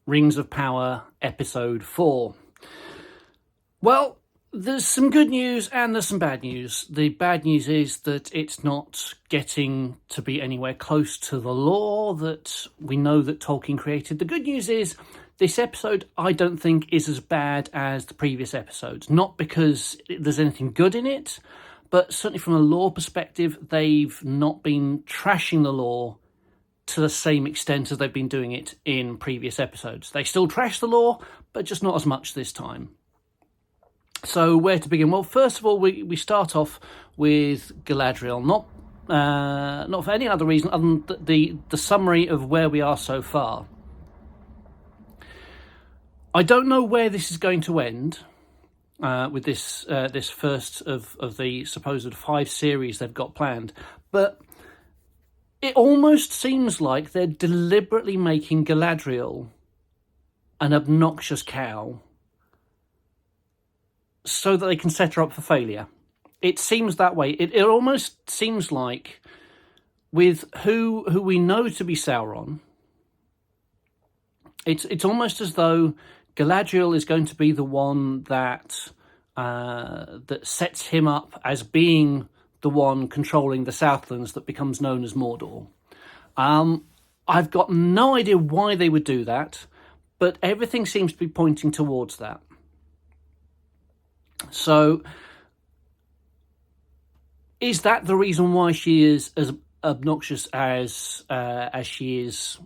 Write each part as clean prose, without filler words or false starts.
Rings of Power, Episode 4. Well, there's some good news and there's some bad news. The bad news is that it's not getting to be anywhere close to the lore that we know that Tolkien created. The good news is this episode, I don't think, is as bad as the previous episodes. Not because there's anything good in it, but certainly from a lore perspective, they've not been trashing the lore to the same extent as they've been doing it in previous episodes. They still trash the lore, but just not as much this time. So where to begin? Well, first of all, we start off with Galadriel, not for any other reason other than the summary of where we are so far. I don't know where this is going to end with this first of the supposed 5 series they've got planned, but it almost seems like they're deliberately making Galadriel an obnoxious cow so that they can set her up for failure. It seems that way. It almost seems like with who we know to be Sauron, it's almost as though Galadriel is going to be the one that sets him up as being the one controlling the Southlands that becomes known as Mordor. I've got no idea why they would do that, but everything seems to be pointing towards that. So, is that the reason why she is as obnoxious as she is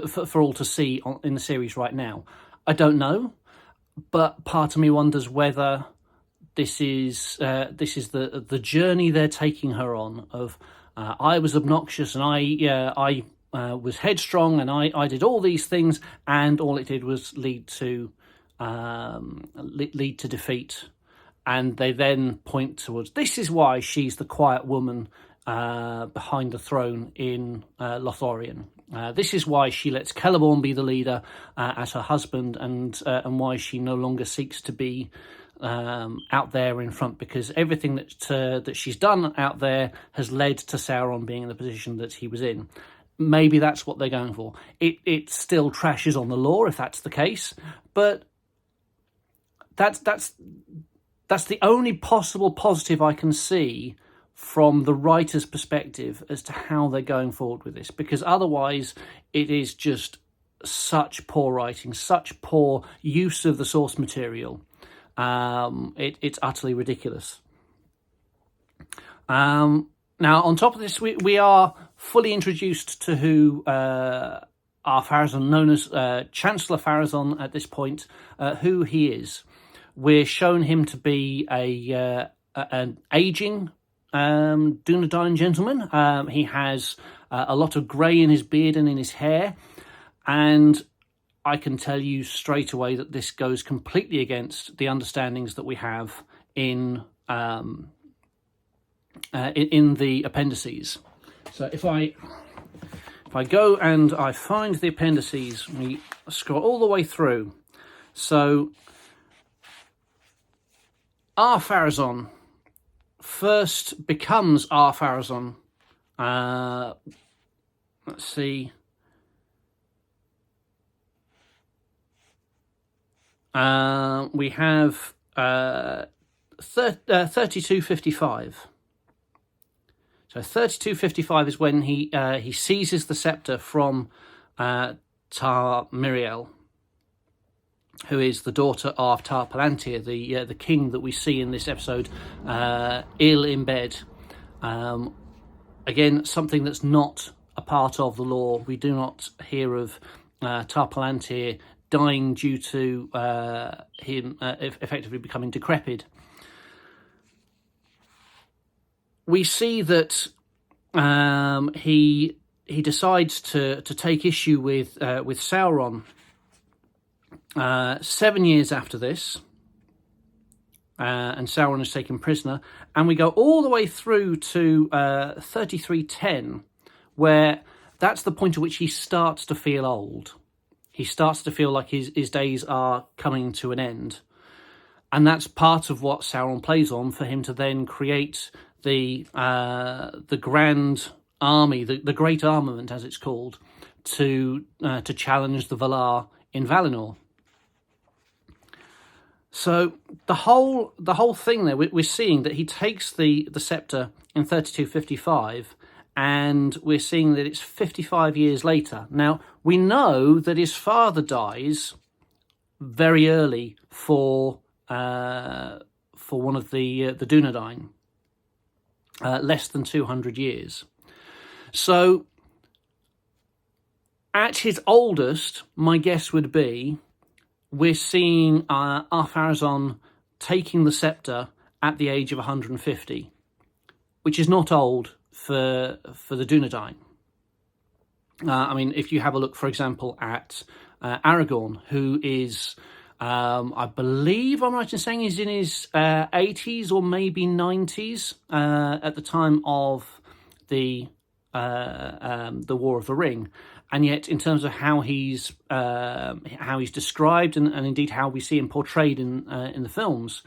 for all to see in the series right now? I don't know, but part of me wonders whether this is the journey they're taking her on. Of I was obnoxious and I was headstrong and I did all these things, and all it did was lead to defeat. And they then point towards, this is why she's the quiet woman behind the throne in Lothlorien. This is why she lets Celeborn be the leader as her husband, and why she no longer seeks to be out there in front, because everything that she's done out there has led to Sauron being in the position that he was in. Maybe that's what they're going for. It still trashes on the lore if that's the case, but that's the only possible positive I can see from the writer's perspective as to how they're going forward with this, because otherwise it is just such poor writing, such poor use of the source material. It's utterly ridiculous. Now, on top of this, we are fully introduced to who Ar-Pharazôn, known as Chancellor Pharazôn at this point, who he is. We're shown him to be an aging Dunedain gentleman. He has a lot of grey in his beard and in his hair, and I can tell you straight away that this goes completely against the understandings that we have in the appendices. So if I go and I find the appendices, we scroll all the way through. So Ar-Pharazôn first becomes Ar-Pharazôn. Let's see. We have 3255. So 3255 is when he seizes the scepter from Tar Miriel, who is the daughter of Tar Palantir, the king that we see in this episode, ill in bed. Again, something that's not a part of the lore. We do not hear of Tar Palantir dying due to him effectively becoming decrepit. We see that he decides to take issue with Sauron 7 years after this, and Sauron is taken prisoner, and we go all the way through to 3310, where that's the point at which he starts to feel old. He starts to feel like his days are coming to an end. And that's part of what Sauron plays on, for him to then create the grand army, the great armament as it's called, to challenge the Valar in Valinor. So the whole thing there, we're seeing that he takes the scepter in 3255, and we're seeing that it's 55 years later. Now, we know that his father dies very early for one of the Dunedain, less than 200 years. So at his oldest, my guess would be we're seeing Ar-Pharazôn taking the scepter at the age of 150, which is not old for the Dunedain. I mean, if you have a look, for example, at Aragorn, who is, I believe I'm right in saying he's in his 80s or maybe 90s at the time of the War of the Ring. And yet, in terms of how he's described and indeed how we see him portrayed in the films,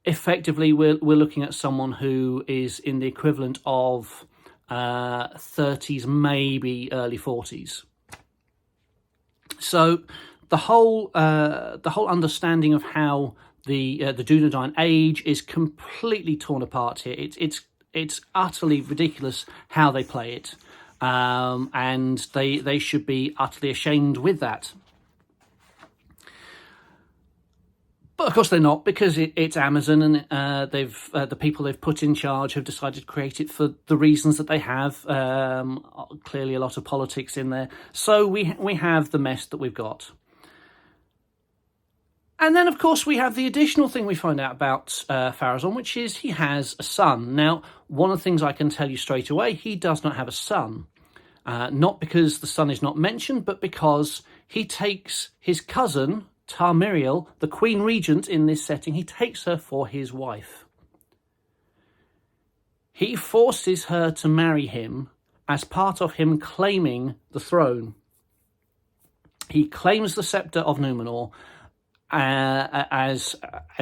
effectively we're looking at someone who is in the equivalent of 30s, maybe early 40s. So the whole understanding of how the Dunedain age is completely torn apart here. It's utterly ridiculous how they play it. And they should be utterly ashamed with that. But of course they're not, because it's Amazon, and the people they've put in charge have decided to create it for the reasons that they have. Clearly a lot of politics in there. So we have the mess that we've got. And then, of course, we have the additional thing we find out about Pharazôn, which is he has a son. Now, one of the things I can tell you straight away, he does not have a son. Not because the son is not mentioned, but because he takes his cousin, Tarmiriel, the Queen Regent in this setting, he takes her for his wife. He forces her to marry him as part of him claiming the throne. He claims the scepter of Númenor as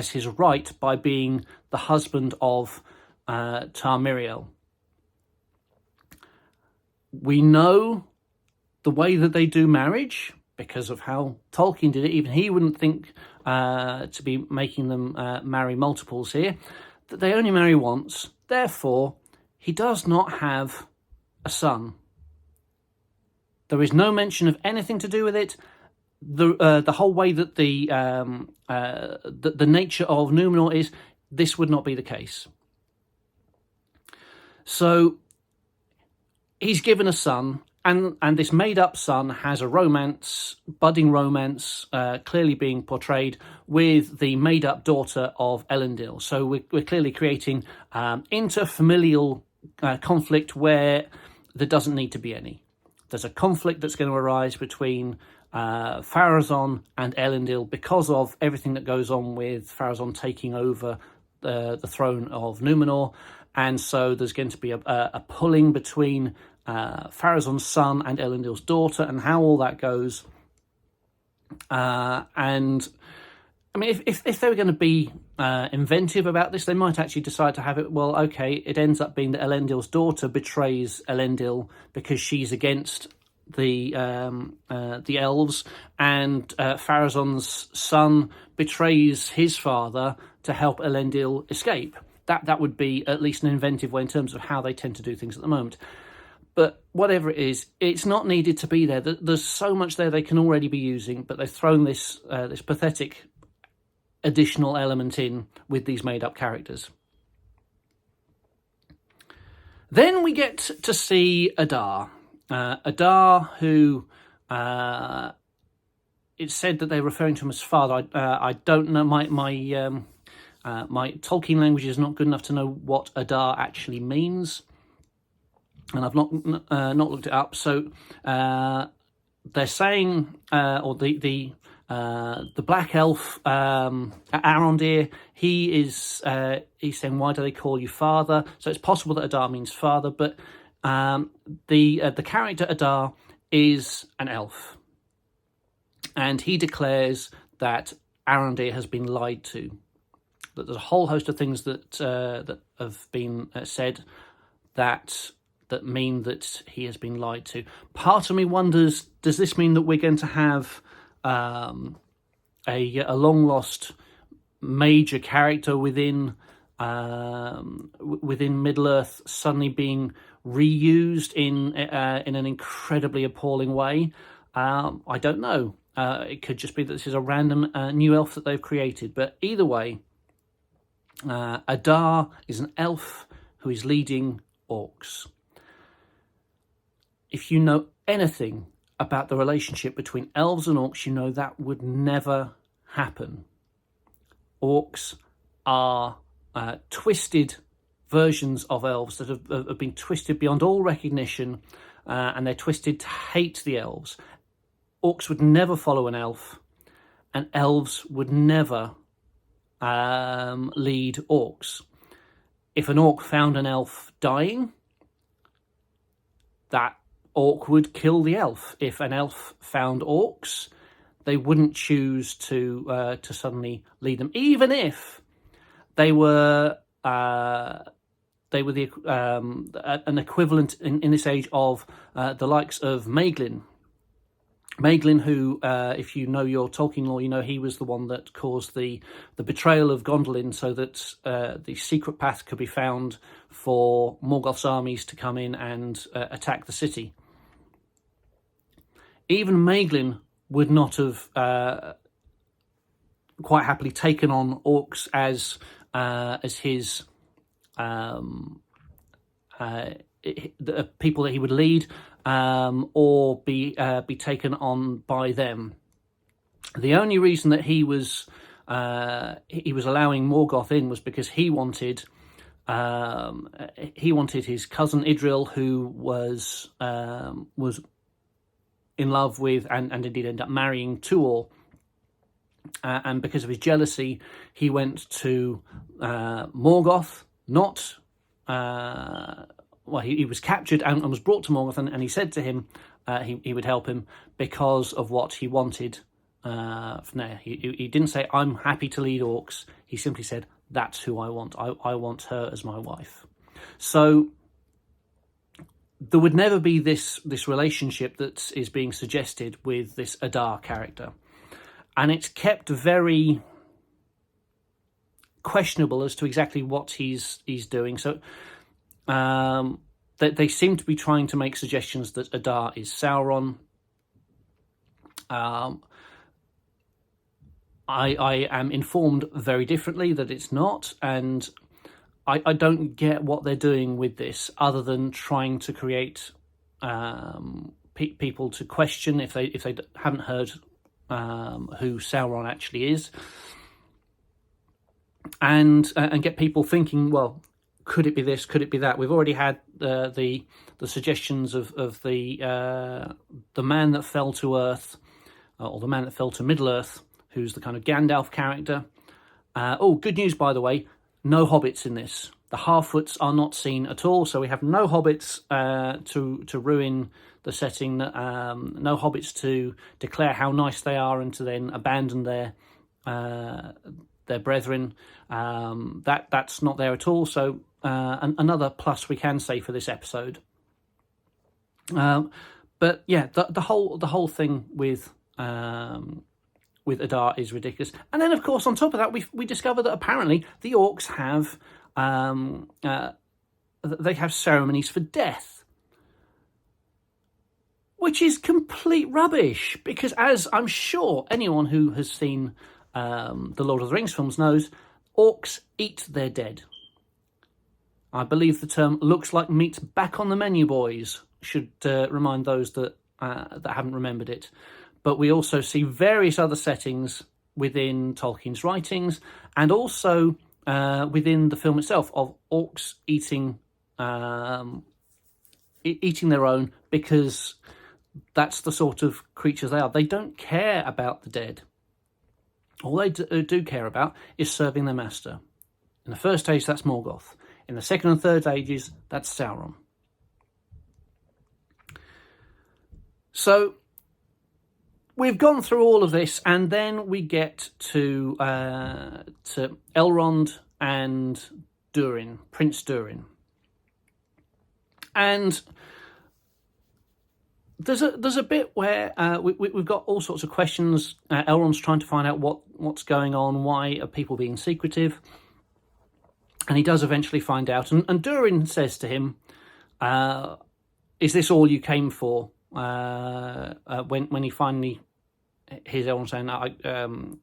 his right by being the husband of Tarmiriel. We know the way that they do marriage because of how Tolkien did it. Even he wouldn't think to be making them marry multiples here, that they only marry once. Therefore, he does not have a son. There is no mention of anything to do with it. The whole way that the nature of Númenor is, this would not be the case. So he's given a son, and this made-up son has a romance, budding romance, clearly being portrayed with the made-up daughter of Elendil. So we're clearly creating interfamilial conflict where there doesn't need to be any. There's a conflict that's going to arise between Pharazôn and Elendil because of everything that goes on with Pharazôn taking over the throne of Númenor. And so there's going to be a pulling between Pharazôn's son and Elendil's daughter, and how all that goes. And I mean, if they were going to be inventive about this, they might actually decide to have it, well, okay, it ends up being that Elendil's daughter betrays Elendil because she's against the elves, and Pharazôn's son betrays his father to help Elendil escape. That would be at least an inventive way in terms of how they tend to do things at the moment. But whatever it is, it's not needed to be there. There's so much there they can already be using, but they've thrown this pathetic additional element in with these made-up characters. Then we get to see Adar. Adar, who it's said that they're referring to him as father. I don't know. My Tolkien language is not good enough to know what Adar actually means, and I've not looked it up. So they're saying, or the black elf Arondir, he's saying, why do they call you father? So it's possible that Adar means father, but the character Adar is an elf, and he declares that Arondir has been lied to. That there's a whole host of things that have been said that that mean that he has been lied to. Part of me wonders, does this mean that we're going to have a long lost major character within Middle Earth suddenly being reused in an incredibly appalling way? I don't know. It could just be that this is a random new elf that they've created. But either way, Adar is an elf who is leading orcs. If you know anything about the relationship between elves and orcs, you know that would never happen. Orcs are twisted versions of elves that have been twisted beyond all recognition, and they're twisted to hate the elves. Orcs would never follow an elf, and elves would never lead orcs. If an orc found an elf dying, that orc would kill the elf. If an elf found orcs, they wouldn't choose to suddenly lead them, even if they were an equivalent in this age of the likes of Maeglin. Maeglin, who, if you know your Tolkien lore, you know he was the one that caused the betrayal of Gondolin so that the secret path could be found for Morgoth's armies to come in and attack the city. Even Maeglin would not have quite happily taken on orcs as his the people that he would lead, or be taken on by them. The only reason that he was allowing Morgoth in was because he wanted his cousin Idril, who was in love with and indeed ended up marrying Tuor. And because of his jealousy, he went to Morgoth, not... he was captured and was brought to Morgoth, and he said to him he would help him because of what he wanted from there. He didn't say, I'm happy to lead orcs. He simply said, that's who I want. I want her as my wife. So there would never be this relationship that is being suggested with this Adar character. And it's kept very questionable as to exactly what he's doing. So they seem to be trying to make suggestions that Adar is Sauron. I am informed very differently that it's not, and I don't get what they're doing with this, other than trying to create people to question if they haven't heard who Sauron actually is, and get people thinking, well, could it be this? Could it be that? We've already had the suggestions of the man that fell to Earth, or the man that fell to Middle Earth, who's the kind of Gandalf character. Good news, by the way, no hobbits in this. The Harfoots are not seen at all, so we have no hobbits to ruin the setting, no hobbits to declare how nice they are and to then abandon their brethren. That's not there at all. So another plus we can say for this episode. But yeah, the whole thing with Adar is ridiculous. And then, of course, on top of that, we discover that apparently the orcs have they have ceremonies for death, which is complete rubbish. Because, as I'm sure anyone who has seen the Lord of the Rings films knows, orcs eat their dead. I believe the term "looks like meat back on the menu, boys" should remind those that haven't remembered it. But we also see various other settings within Tolkien's writings, and also within the film itself, of orcs eating their own, because that's the sort of creatures they are. They don't care about the dead. All they do care about is serving their master. In the first age, that's Morgoth. In the second and third ages, that's Sauron. So we've gone through all of this, and then we get to Elrond and Durin, Prince Durin. And there's a bit where we've got all sorts of questions. Elrond's trying to find out what's going on, why are people being secretive, and he does eventually find out. And Durin says to him, "Is this all you came for?" When he finally hears Elrond saying,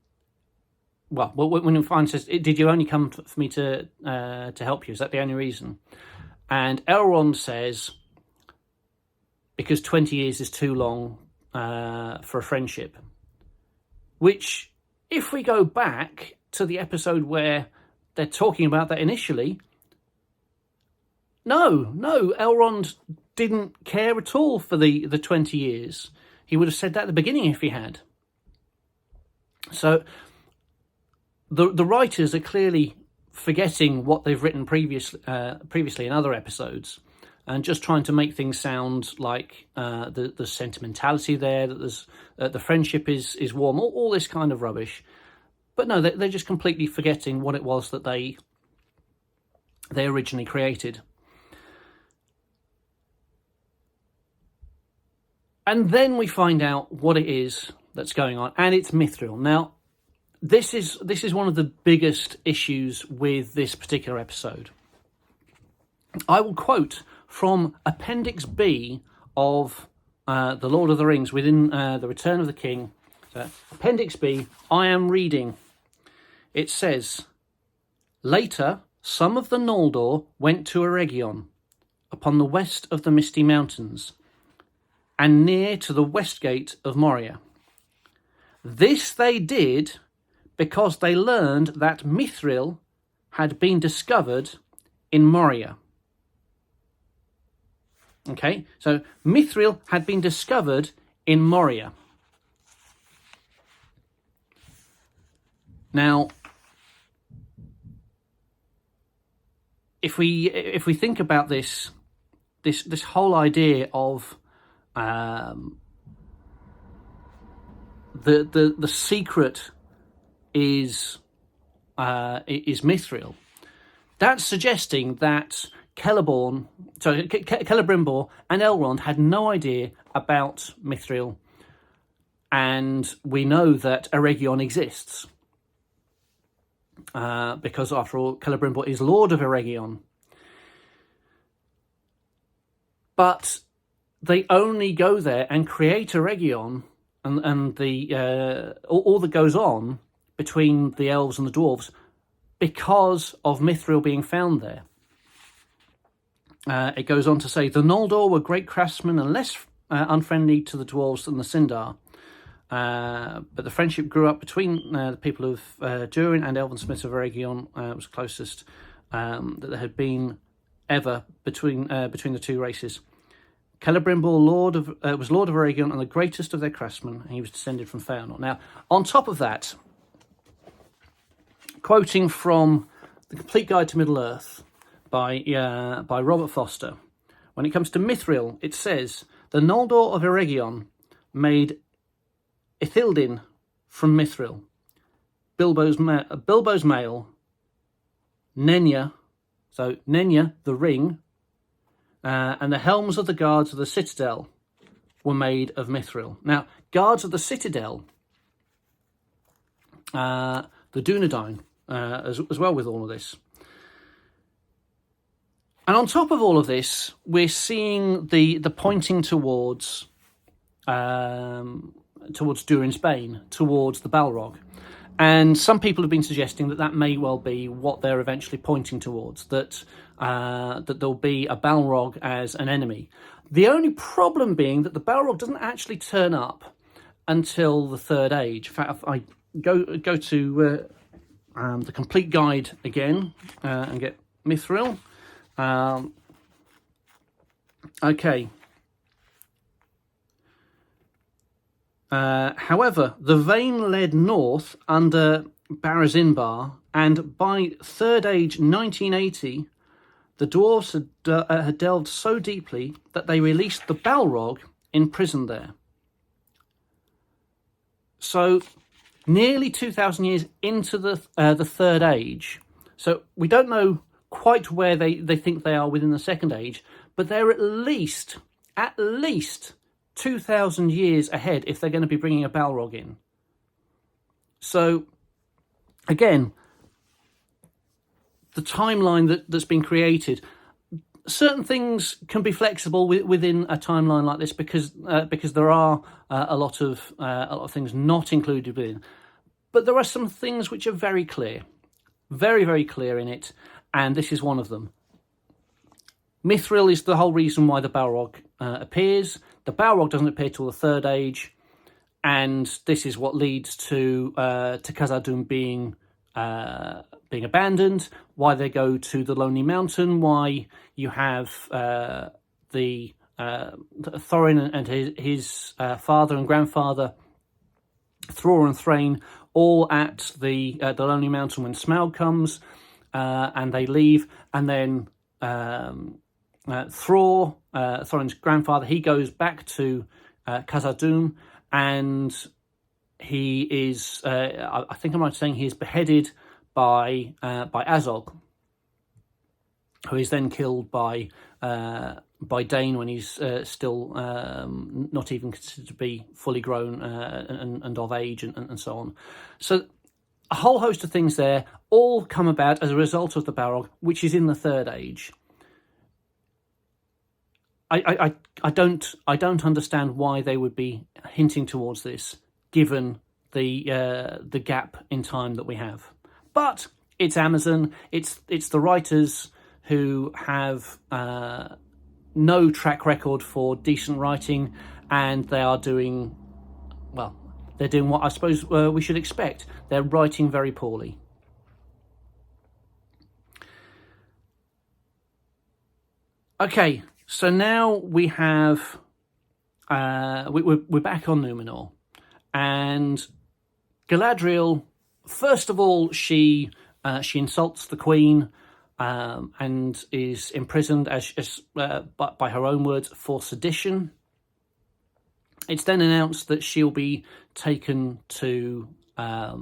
well, when he finally says, "Did you only come for me to help you? Is that the only reason?" And Elrond says, "Because 20 years is too long for a friendship." Which, if we go back to the episode where they're talking about that initially, no, Elrond didn't care at all for the 20 years. He would have said that at the beginning if he had. So the writers are clearly forgetting what they've written previously in other episodes, and just trying to make things sound like the sentimentality there, that there's the friendship is warm, all this kind of rubbish. But no, they're just completely forgetting what it was that they originally created. And then we find out what it is that's going on, and it's Mithril. Now, this is one of the biggest issues with this particular episode. I will quote from Appendix B of The Lord of the Rings within The Return of the King. So, Appendix B, I am reading. It says, "Later, some of the Noldor went to Eregion, upon the west of the Misty Mountains, and near to the west gate of Moria. This they did because they learned that Mithril had been discovered in Moria." Okay, so Mithril had been discovered in Moria. Now, if we think about this whole idea of the secret is Mithril, that's suggesting that Celebrimbor and Elrond had no idea about Mithril, and we know that Eregion exists. Because after all, Celebrimbor is Lord of Eregion. But they only go there and create Eregion, and the all that goes on between the elves and the dwarves because of Mithril being found there. It goes on to say, "The Noldor were great craftsmen and less unfriendly to the dwarves than the Sindar. But the friendship grew up between the people of Durin and Elven Smiths of Eregion. Was closest that there had been ever between the two races. Celebrimbor was Lord of Eregion and the greatest of their craftsmen, and he was descended from Feanor." Now, on top of that, quoting from The Complete Guide to Middle-earth by Robert Foster, when it comes to Mithril, it says, "The Noldor of Eregion made Ithildin from Mithril, Bilbo's mail, Nenya, so Nenya, the ring, and the helms of the guards of the citadel were made of Mithril." Now, guards of the citadel, the Dunedain, as well with all of this. And on top of all of this, we're seeing the pointing towards Durin's Bane, towards the Balrog. And some people have been suggesting that may well be what they're eventually pointing towards, that there'll be a Balrog as an enemy. The only problem being that the Balrog doesn't actually turn up until the Third Age. In fact, if I go to the Complete Guide again and get Mithril. Okay. However, the Vane led north under Barazinbar, and by Third Age 1980, the dwarves had delved so deeply that they released the Balrog imprisoned there. So, nearly 2,000 years into the Third Age. So we don't know quite where they think they are within the Second Age, but they're at least 2,000 years ahead if they're going to be bringing a Balrog in. So, again, the timeline that's been created, certain things can be flexible within a timeline like this because there are a lot of things not included within. But there are some things which are very clear, very, very clear in it, and this is one of them. Mithril is the whole reason why the Balrog appears. The Balrog doesn't appear till the Third Age, and this is what leads to Khazad-dûm being abandoned, why they go to the Lonely Mountain, why you have the Thorin and his father and grandfather, Thror and Thrain, all at the Lonely Mountain when Smaug comes, and they leave, and then Thorin's grandfather, he goes back to Khazad-dûm, and he is, I think I'm right saying he is beheaded by Azog, who is then killed by Dain when he's still not even considered to be fully grown and of age and so on. So a whole host of things there all come about as a result of the Balrog, which is in the Third Age. I don't understand why they would be hinting towards this, given the gap in time that we have. But it's Amazon. It's the writers who have no track record for decent writing, and they are doing, well, they're doing what I suppose we should expect. They're writing very poorly. Okay, so now we have we're back on Numenor, and Galadriel. First of all, she insults the Queen and is imprisoned by her own words for sedition. It's then announced that she'll be taken to a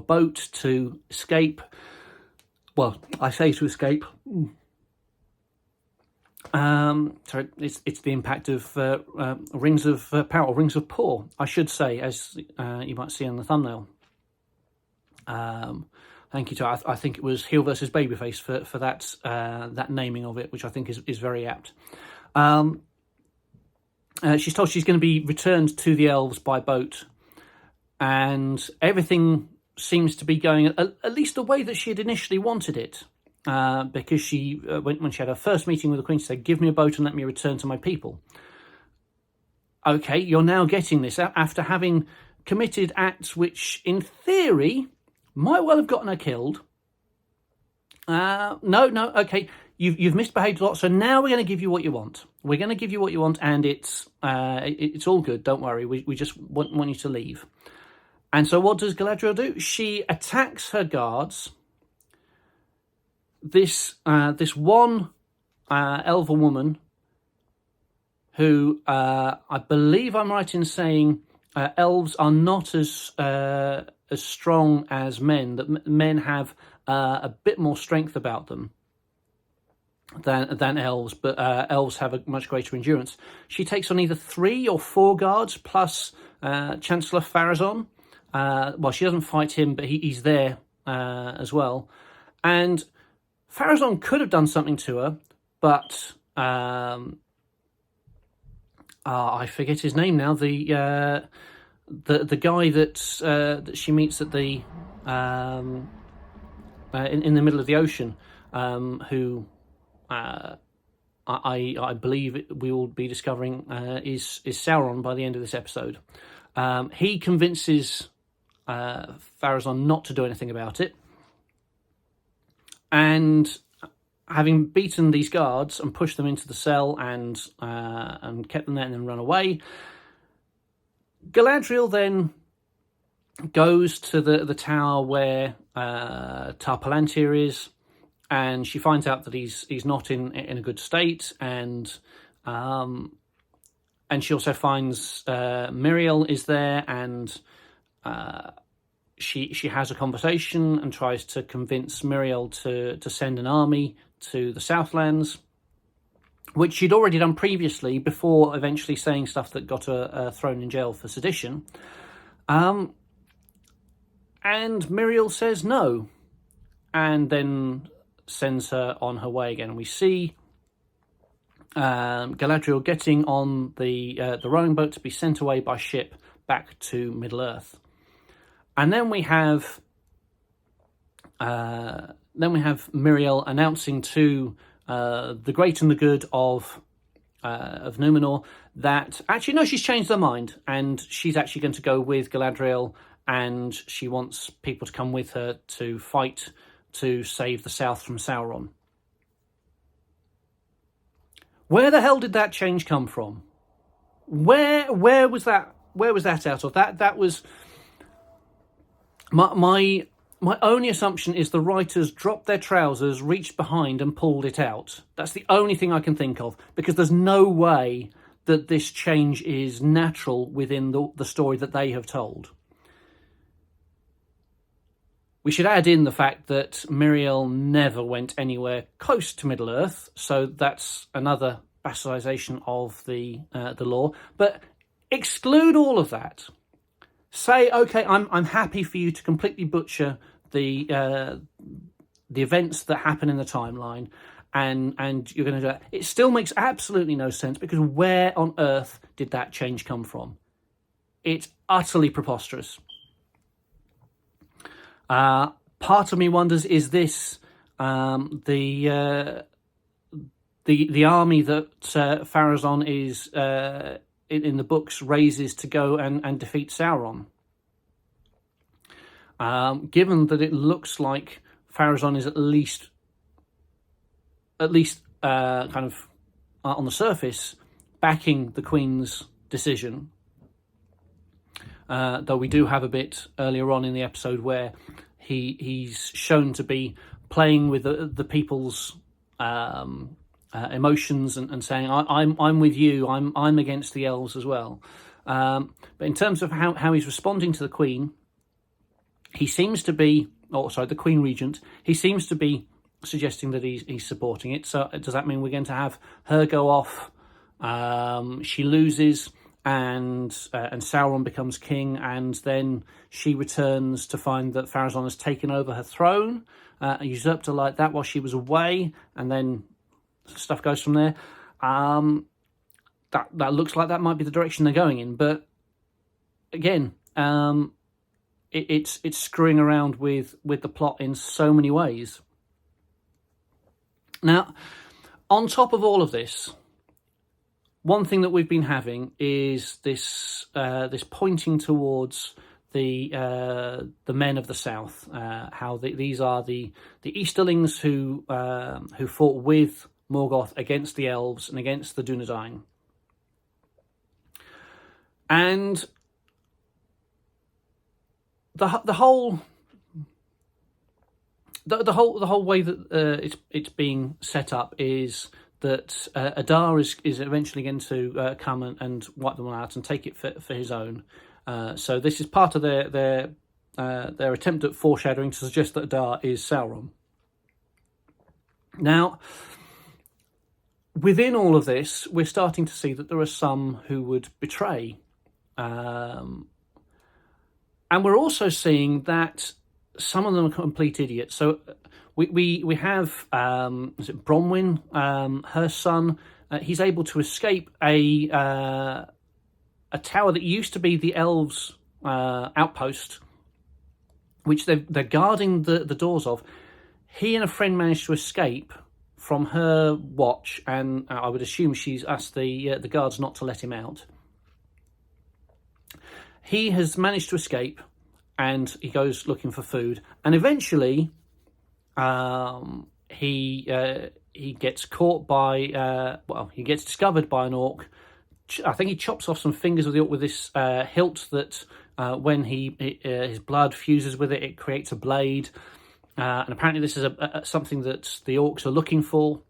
boat to escape. Well, I say to escape. So it's the impact of Rings of Power, or Rings of Power, I should say, as you might see on the thumbnail. Thank you to I think it was Heel versus Babyface for that naming of it, which I think is very apt. She's told she's going to be returned to the elves by boat, and everything seems to be going at least the way that she had initially wanted it. Because she, when she had her first meeting with the Queen, she said, "Give me a boat and let me return to my people." Okay, you're now getting this after having committed acts which, in theory, might well have gotten her killed. No, okay, you've misbehaved a lot, so now we're going to give you what you want. We're going to give you what you want, and it's all good. Don't worry. We just want you to leave. And so, what does Galadriel do? She attacks her guards. This one elven woman, who I believe I'm right in saying elves are not as strong as men. That men have a bit more strength about them than elves, but elves have a much greater endurance. She takes on either 3 or 4 guards plus Chancellor Pharazôn. Well, she doesn't fight him, but he's there as well, and Pharazôn could have done something to her, but I forget his name now. The guy that she meets at the in the middle of the ocean, who I believe we will be discovering is Sauron by the end of this episode. He convinces Pharazôn not to do anything about it. And having beaten these guards and pushed them into the cell and kept them there and then run away, Galadriel then goes to the tower where Tar Palantir is, and she finds out that he's not in a good state, and she also finds Miriel is there, and she has a conversation and tries to convince Miriel to send an army to the Southlands, which she'd already done previously before eventually saying stuff that got her thrown in jail for sedition. And Muriel says no, and then sends her on her way again. We see Galadriel getting on the rowing boat to be sent away by ship back to Middle-earth. And then we have Muriel announcing to the great and the good of Numenor that actually no, she's changed her mind and she's actually going to go with Galadriel, and she wants people to come with her to fight to save the South from Sauron. Where the hell did that change come from? Where was that? Where was that out of? That was my only assumption is the writers dropped their trousers, reached behind and pulled it out. That's the only thing I can think of, because there's no way that this change is natural within the story that they have told. We should add in the fact that Muriel never went anywhere close to Middle-earth, so that's another bastardization of the lore. But exclude all of that. Say, okay, I'm happy for you to completely butcher the events that happen in the timeline, and you're going to do that. It still makes absolutely no sense, because where on earth did that change come from? It's utterly preposterous. Part of me wonders, is this the army that Pharazôn is in the books raises to go and defeat Sauron? Given that it looks like Pharazôn is at least kind of on the surface backing the Queen's decision. Though we do have a bit earlier on in the episode where he's shown to be playing with the people's emotions and saying, I'm with you, I'm against the elves as well. But in terms of how he's responding to the Queen, he seems to be, the Queen Regent, he seems to be suggesting that he's supporting it. So does that mean we're going to have her go off? She loses, and Sauron becomes king, and then she returns to find that Pharazôn has taken over her throne, usurped her like that while she was away, and then stuff goes from there. That looks like that might be the direction they're going in, but again, it's screwing around with the plot in so many ways. Now, on top of all of this, one thing that we've been having is this pointing towards the men of the South, how these are the Easterlings who fought with Morgoth against the elves and against the Dunedain. And the whole way that it's being set up is that Adar is eventually going to come and wipe them all out and take it for his own. So this is part of their attempt at foreshadowing to suggest that Adar is Sauron. Now, within all of this, we're starting to see that there are some who would betray. And we're also seeing that some of them are complete idiots. So we have is it Bronwyn, her son. He's able to escape a tower that used to be the elves' outpost, which they're guarding the doors of. He and a friend managed to escape from her watch, and I would assume she's asked the guards not to let him out. He has managed to escape, and he goes looking for food, and eventually he gets caught by he gets discovered by an orc. I think he chops off some fingers of the orc with this hilt that when his blood fuses with it, it creates a blade, and apparently this is something that the orcs are looking for.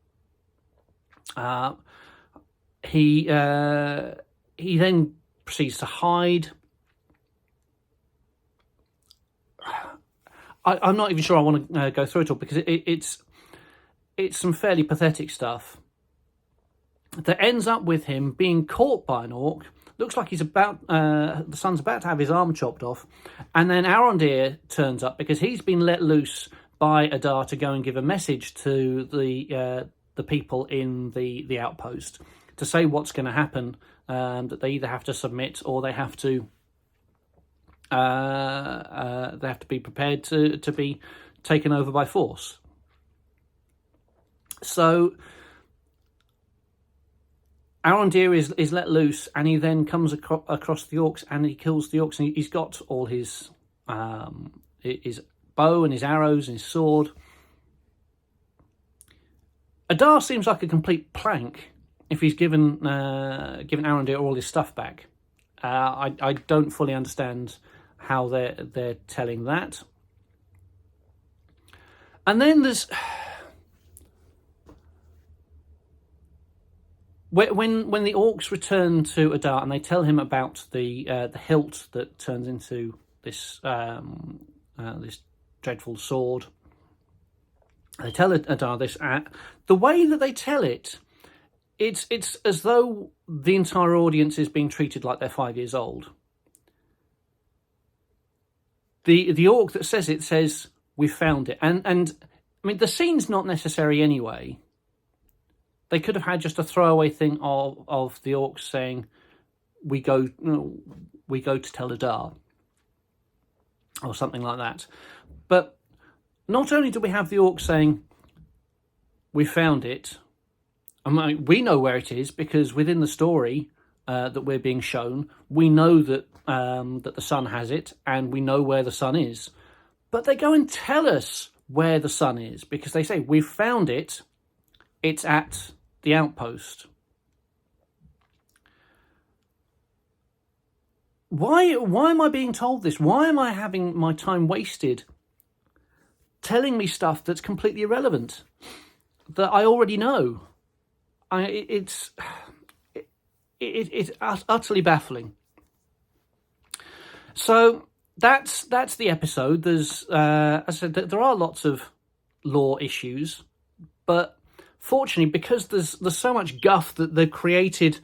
He then proceeds to hide. I'm not even sure I want to go through it all, because it's it's some fairly pathetic stuff that ends up with him being caught by an orc. Looks like he's the son's about to have his arm chopped off, and then Arondir turns up because he's been let loose by Adar to go and give a message to the people in the outpost to say what's going to happen, that they either have to submit or they have to be prepared to be taken over by force. So Arondir is let loose, and he then comes across the orcs, and he kills the orcs, and he's got all his bow and his arrows and his sword. Adar seems like a complete plank if he's given Arondir all his stuff back. I don't fully understand how they're telling that. And then there's when the orcs return to Adar and they tell him about the hilt that turns into this this dreadful sword. They tell Adar this. The way that they tell it, it's as though the entire audience is being treated like they're 5 years old. The orc that says it says, "We found it," and I mean the scene's not necessary anyway. They could have had just a throwaway thing of the orcs saying, "We go to tell Adar," or something like that. But not only do we have the orcs saying, "We found it," I mean, we know where it is because within the story that we're being shown, we know that the sun has it, and we know where the sun is. But they go and tell us where the sun is because they say, "We've found it. It's at the outpost." Why am I being told this? Why am I having my time wasted telling me stuff that's completely irrelevant, that I already know? It's utterly baffling. So that's the episode. There's, as I said, there are lots of lore issues, but fortunately, because there's so much guff that they've created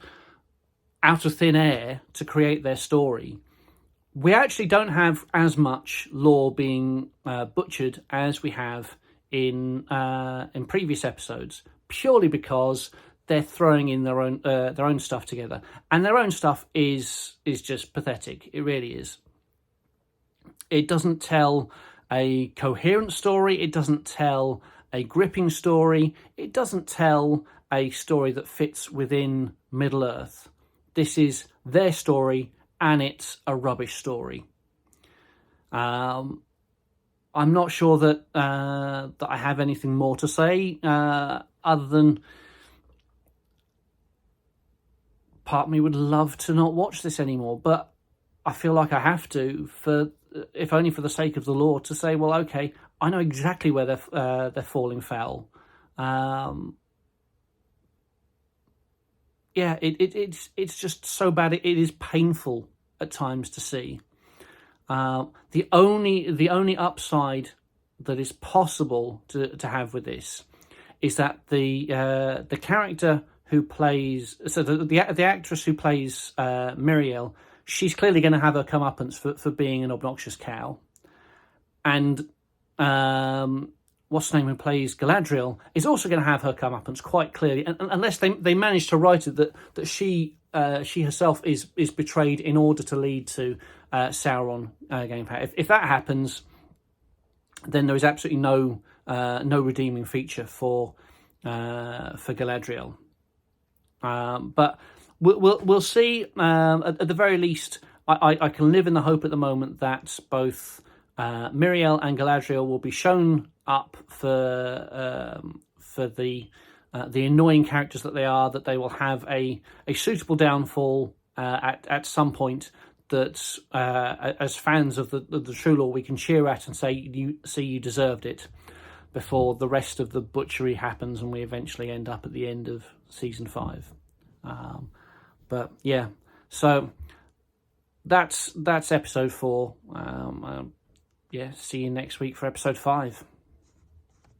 out of thin air to create their story, we actually don't have as much lore being butchered as we have in previous episodes, purely because they're throwing in their own stuff together, and their own stuff is just pathetic. It really is. It doesn't tell a coherent story. It doesn't tell a gripping story. It doesn't tell a story that fits within Middle-earth. This is their story, and it's a rubbish story. I'm not sure that I have anything more to say other than part of me would love to not watch this anymore, but I feel like I have to, if only for the sake of the lore, to say, well, okay, I know exactly where they're falling foul. Yeah, it's just so bad. It is painful at times to see. The only upside that is possible to have with this is that the character who plays, so the actress who plays Miriel, she's clearly going to have her comeuppance for being an obnoxious cow, and what's her name, who plays Galadriel, is also going to have her comeuppance quite clearly, unless they manage to write it that she herself is betrayed in order to lead to Sauron getting power. If that happens, then there is absolutely no redeeming feature for Galadriel. But we'll see. At the very least, I can live in the hope at the moment that both Miriel and Galadriel will be shown up for the annoying characters that they are. That they will have a suitable downfall at some point. That as fans of the true lore, we can cheer at and say, you deserved it, before the rest of the butchery happens and we eventually end up at the end of season 5. But yeah, so that's episode 4. Yeah, see you next week for episode 5.